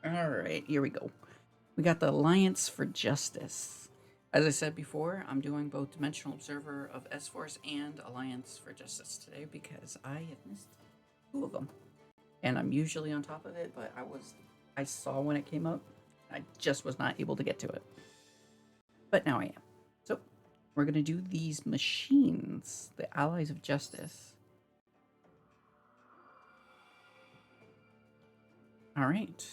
Alright, here we go. We got the Alliance for Justice. As I said before, I'm doing both Dimensional Observer of S-Force and Alliance for Justice today because I have missed two of them. And I'm usually on top of it, but I saw when it came up. I just was not able to get to it. But now I am. So, we're going to do these machines, the Allies of Justice. Alright.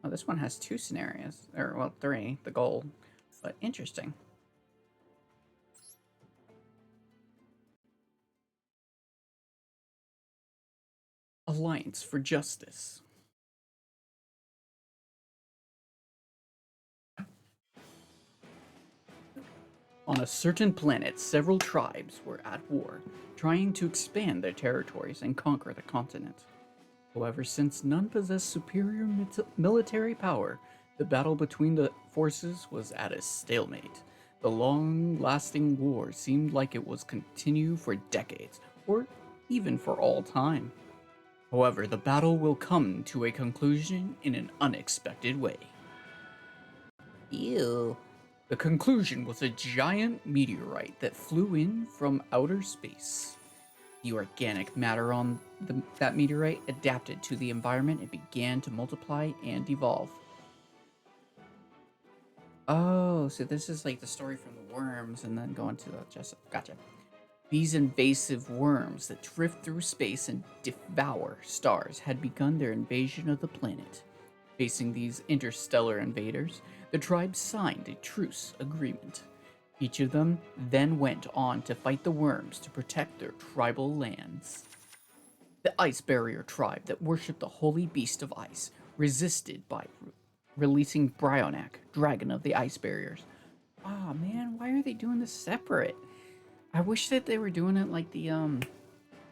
Oh, this one has two scenarios. Or, well, three, the goal. But interesting. Alliance for Justice. On a certain planet, several tribes were at war, trying to expand their territories and conquer the continent. However, since none possessed superior military power, the battle between the forces was at a stalemate. The long-lasting war seemed like it was continue for decades, or even for all time. However, the battle will come to a conclusion in an unexpected way. Ew. The conclusion was a giant meteorite that flew in from outer space. The organic matter on that meteorite adapted to the environment and began to multiply and evolve. Oh, so this is like the story from the worms and then going to the Jessup. Gotcha. These invasive worms that drift through space and devour stars had begun their invasion of the planet. Facing these interstellar invaders, the tribes signed a truce agreement. Each of them then went on to fight the worms to protect their tribal lands. The Ice Barrier tribe that worshipped the holy beast of ice resisted by releasing Bryonak, dragon of the Ice Barriers. Ah, man, why are they doing this separate? I wish that they were doing it like the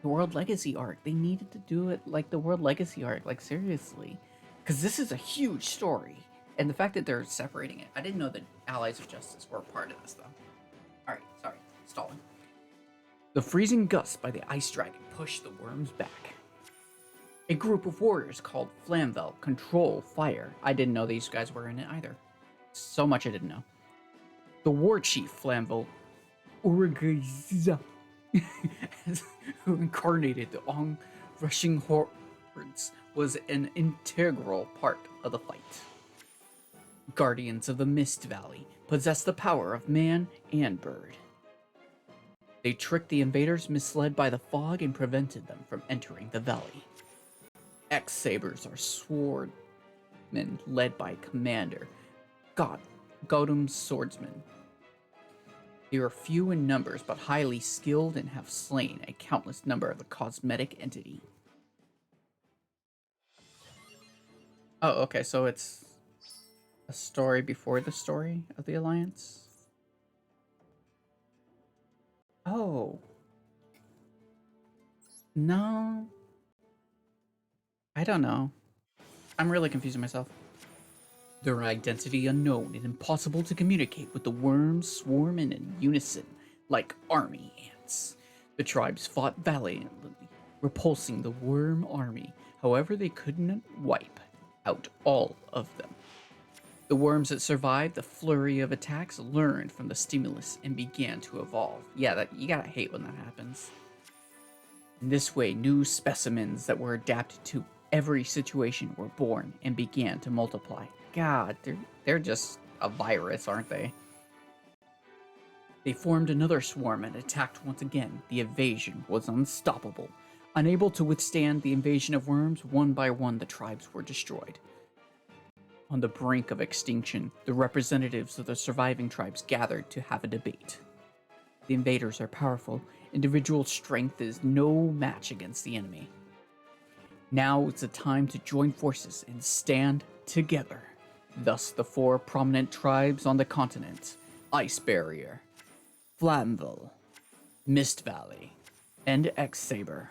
World Legacy arc. They needed to do it like the World Legacy arc, like seriously. Because this is a huge story. And the fact that they're separating it, I didn't know that Allies of Justice were a part of this, though. Alright, sorry, stalling. The freezing gust by the Ice Dragon pushed the worms back. A group of warriors called Flamvel control fire. I didn't know these guys were in it either. So much I didn't know. The war chief Flamvel Urgaza, who incarnated the onrushing hordes, was an integral part of the fight. Guardians of the Mist Valley possess the power of man and bird. They tricked the invaders misled by the fog and prevented them from entering the valley. X-Sabers are swordmen led by Commander Gautam's swordsmen. They are few in numbers but highly skilled and have slain a countless number of the cosmetic entity. Oh, okay, so it's a story before the story of the Alliance? Oh. No. I don't know. I'm really confusing myself. Their identity unknown and impossible to communicate with the worms swarming in unison like army ants. The tribes fought valiantly, repulsing the worm army. However, they couldn't wipe out all of them. The worms that survived the flurry of attacks learned from the stimulus and began to evolve. Yeah, you gotta hate when that happens. In this way, new specimens that were adapted to every situation were born and began to multiply. God, they're just a virus, aren't they? They formed another swarm and attacked once again. The invasion was unstoppable. Unable to withstand the invasion of worms, one by one the tribes were destroyed. On the brink of extinction, the representatives of the surviving tribes gathered to have a debate. The invaders are powerful. Individual strength is no match against the enemy. Now is the time to join forces and stand together. Thus, the four prominent tribes on the continent, Ice Barrier, Flamvel, Mist Valley, and X-Saber,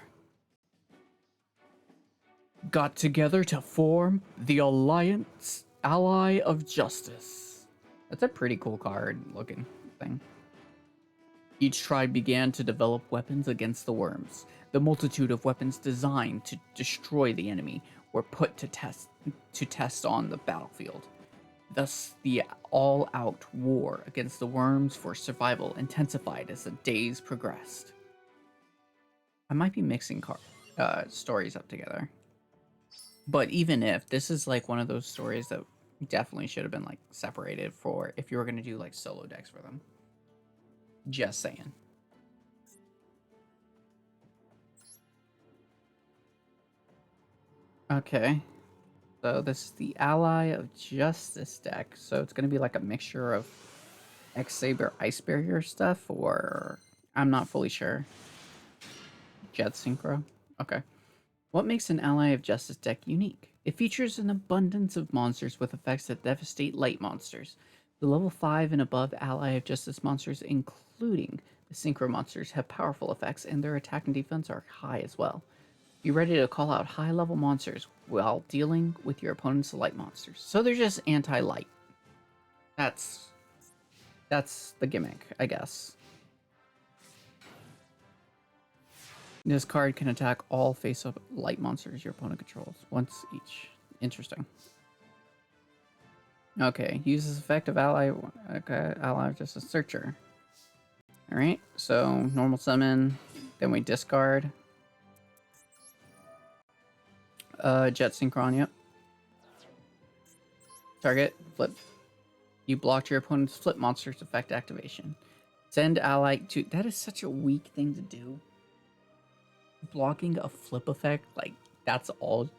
got together to form the Alliance Ally of Justice. That's a pretty cool card looking thing. Each tribe began to develop weapons against the worms. The multitude of weapons designed to destroy the enemy were put to test on the battlefield. Thus, the all-out war against the worms for survival intensified as the days progressed. I might be mixing stories up together. But even if, this is like one of those stories that definitely should have been like separated for if you were going to do like solo decks for them. Just saying. Okay. So this is the Ally of Justice deck. So it's going to be like a mixture of X-Saber Ice Barrier stuff, or I'm not fully sure. Jet Synchro? Okay. What makes an Ally of Justice deck unique? It features an abundance of monsters with effects that devastate light monsters. The level 5 and above Ally of Justice monsters, including the Synchro monsters, have powerful effects, and their attack and defense are high as well. Be ready to call out high-level monsters while dealing with your opponent's light monsters. So they're just anti-light. That's the gimmick, I guess. This card can attack all face-up light monsters your opponent controls, once each. Interesting. Okay, uses effective ally. Okay, ally just a searcher. All right, so normal summon, then we discard. Jet Synchron, yep. Target, flip. You blocked your opponent's flip monster's effect activation. Send ally to... That is such a weak thing to do. Blocking a flip effect, like, that's all...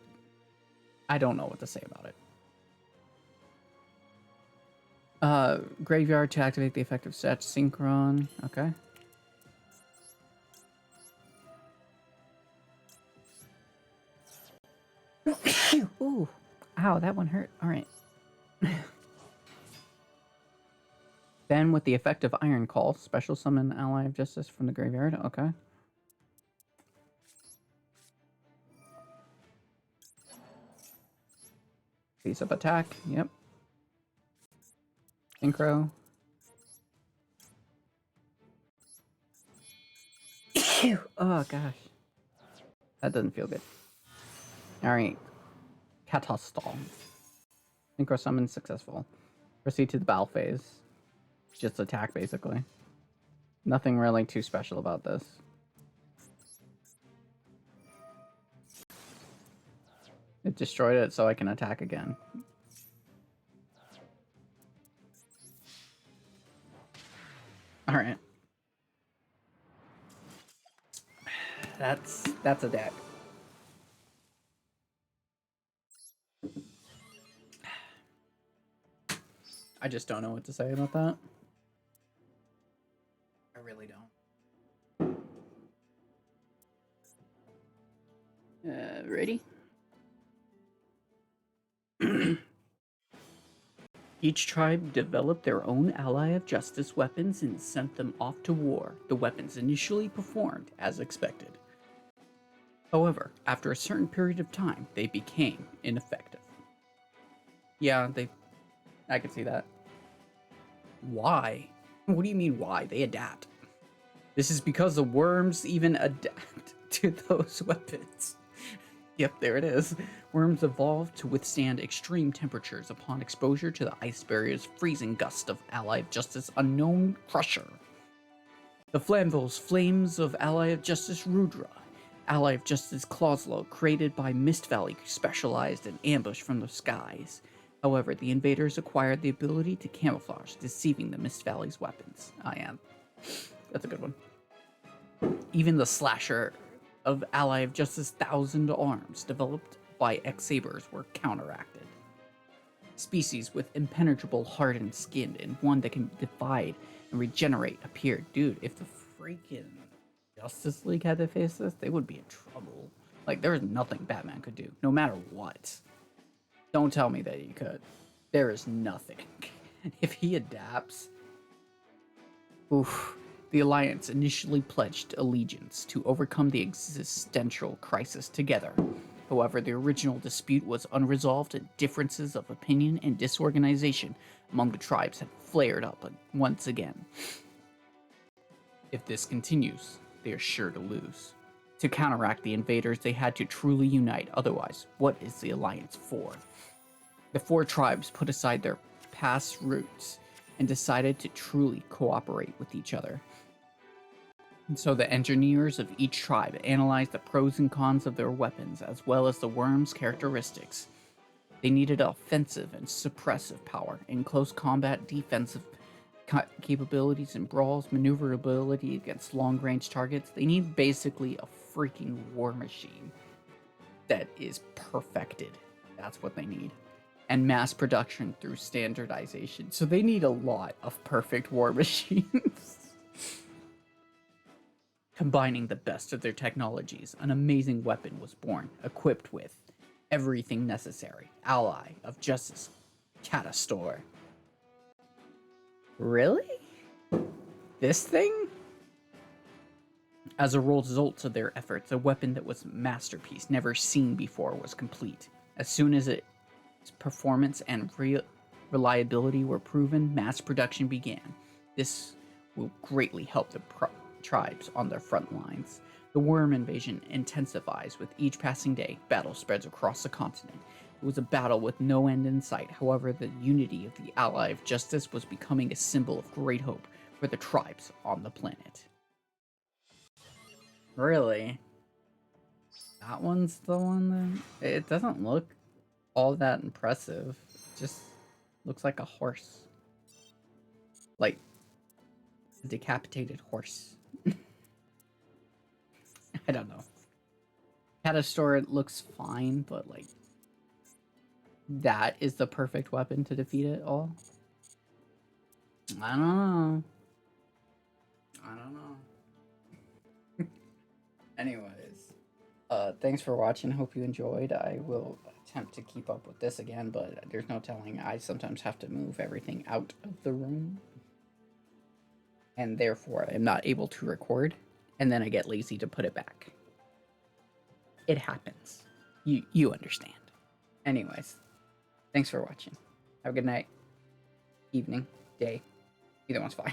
I don't know what to say about it. Graveyard to activate the effective set. Synchron, okay. Ooh, ow, that one hurt. All right. Then with the effective Iron Call, special summon Ally of Justice from the graveyard. Okay. Face up attack. Yep. Synchro. Oh gosh. That doesn't feel good. Alright. Catastall. Synchro summon successful. Proceed to the battle phase. Just attack, basically. Nothing really too special about this. It destroyed it so I can attack again. Alright. That's a deck. I just don't know what to say about that. I really don't. Ready? Each tribe developed their own ally of justice weapons and sent them off to war. The weapons initially performed as expected. However, after a certain period of time, they became ineffective. Yeah, I could see that. Why? What do you mean why? They adapt. This is because the worms even adapt to those weapons. Yep, there it is. Worms evolved to withstand extreme temperatures upon exposure to the ice barrier's freezing gust of Ally of Justice Unknown Crusher. The Flamville's Flames of Ally of Justice Rudra, Ally of Justice Clauslo, created by Mist Valley, specialized in ambush from the skies. However, the invaders acquired the ability to camouflage, deceiving the Mist Valley's weapons. That's a good one. Even the Slasher of Ally of Justice Thousand Arms, developed by X-Sabers, were counteracted. Species with impenetrable hardened skin and one that can divide and regenerate appeared. Dude, if the freaking Justice League had to face this, they would be in trouble. Like, there is nothing Batman could do, no matter what. Don't tell me that he could. There is nothing. If he adapts... Oof. The Alliance initially pledged allegiance to overcome the existential crisis together. However, the original dispute was unresolved and differences of opinion and disorganization among the tribes had flared up once again. If this continues, they are sure to lose. To counteract the invaders, they had to truly unite. Otherwise, what is the alliance for? The four tribes put aside their past roots and decided to truly cooperate with each other. And so the engineers of each tribe analyzed the pros and cons of their weapons as well as the worm's characteristics. They needed offensive and suppressive power, in close combat, defensive capabilities in brawls, maneuverability against long-range targets. They need basically a freaking war machine that is perfected. That's what they need. And mass production through standardization. So they need a lot of perfect war machines. Combining the best of their technologies, an amazing weapon was born, equipped with everything necessary. Ally of Justice, Catastor. Really? This thing? As a result of their efforts, a weapon that was a masterpiece, never seen before, was complete. As soon as its performance and reliability were proven, mass production began. This will greatly help the tribes on their front lines. The worm invasion intensifies with each passing day. Battle spreads across the continent. It was a battle with no end in sight. However, the unity of the Ally of Justice was becoming a symbol of great hope for the tribes on the planet. Really? That one's the one that... It doesn't look all that impressive. It just looks like a horse. Like a decapitated horse. I don't know. Catastor looks fine, but like that is the perfect weapon to defeat it all. I don't know. I don't know. Anyways, thanks for watching. Hope you enjoyed. I will attempt to keep up with this again, but there's no telling. I sometimes have to move everything out of the room, and therefore I'm not able to record, and then I get lazy to put it back. It happens. You understand. Anyways, thanks for watching. Have a good night, evening, day. Either one's fine.